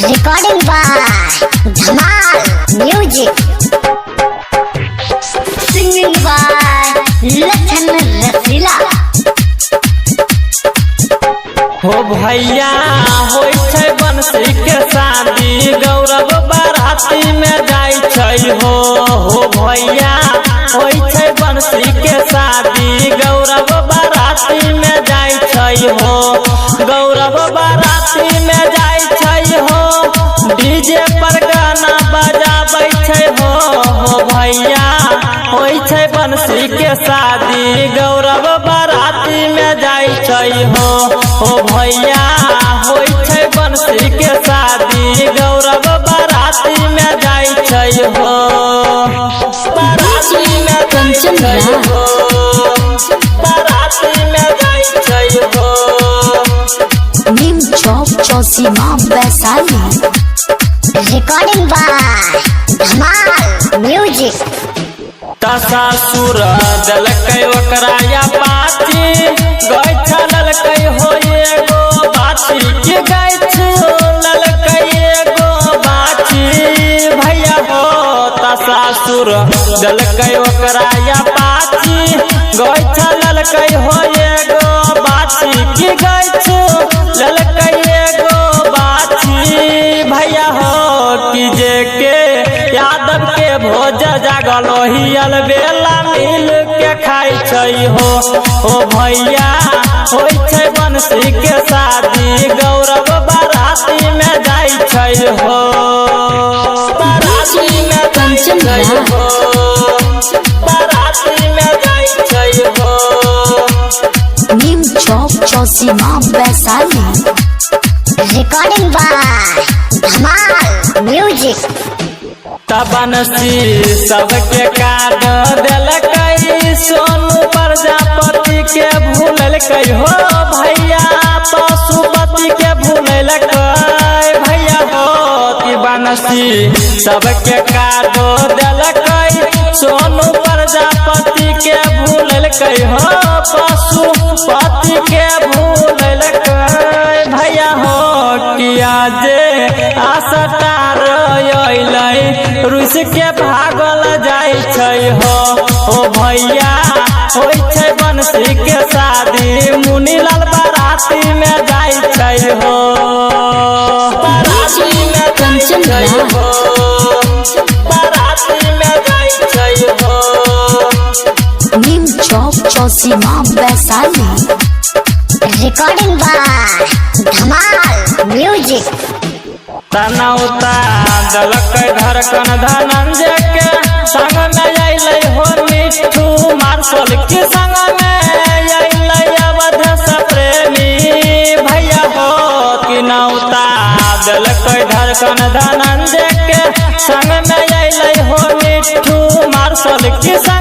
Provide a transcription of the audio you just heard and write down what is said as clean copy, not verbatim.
Recording by Dhamal Music. Singing by Latan Rasila. हो भैया होई छै बंसी के शादी, गौरव बाराती में जाई छै हो भैया होई छै बंसी के शादी, गौरव बाराती में जाई छै हो, गौरव बाराती में जाई छै हो, डीजे पर गाना बजाबै छै हो भैया होई छै बंसी के शादी, गौरव बाराती में जाई छै हो भैया होई छै बंसी के शादी, गौरव बाराती में जाई छै हो, बाराती में जाई छै हो, बाराती में जाई छै हो। Nim Chowk Chausima Vaishali. Recording by Dhamal Music. ससुर दलकै ओकरा या पाची, गै छलकै हो एगो बाची, के गै छलकै एगो बाची भैया हो, ससुर दलकै ओकरा या पाची, गै छलकै हो एगो बाची, के गै छलकै एगो बाची भैया हो, कि जे के यादव के भोज जागल हियल बेला मिल के खाई छै हो भैया होई छै बंसी के शादी, गौरव बाराती में जाई छै हो, बाराती में जाई छै हो, बाराती में जाई छै हो। Nim Chowk Chausima Vaishali. Recording by Dhamal Music. बंसी सबके काट दिलकै, सोनू प्रजापति के भूलकै हो भैया, पशुपति के भूलकै भैया हो, कि बंसी सबके काट दिलकै, सोनू प्रजापति के भूलकै हो, पशुपति के भूलकै भैया हो, किया जे आसटार रुस के भागल जाई छै हो भैया होई छै बंसी के शादी, मुनीलाल बाराती में जाई छै हो, बाराती में जाई छै हो, बाराती में जाई छै हो। Nim Chowk Chausima Vaishali. Recording by Dhamal Music. तनौता दलकै धड़कन धनंजय के संग में अइलै हो, मिठू मार्शल के संग में अइलै अवधेश प्रेमी भैया हो, कि नौता दलकै धड़कन धनंजय के संग में अइलै हो, मिठू मार्शल के संग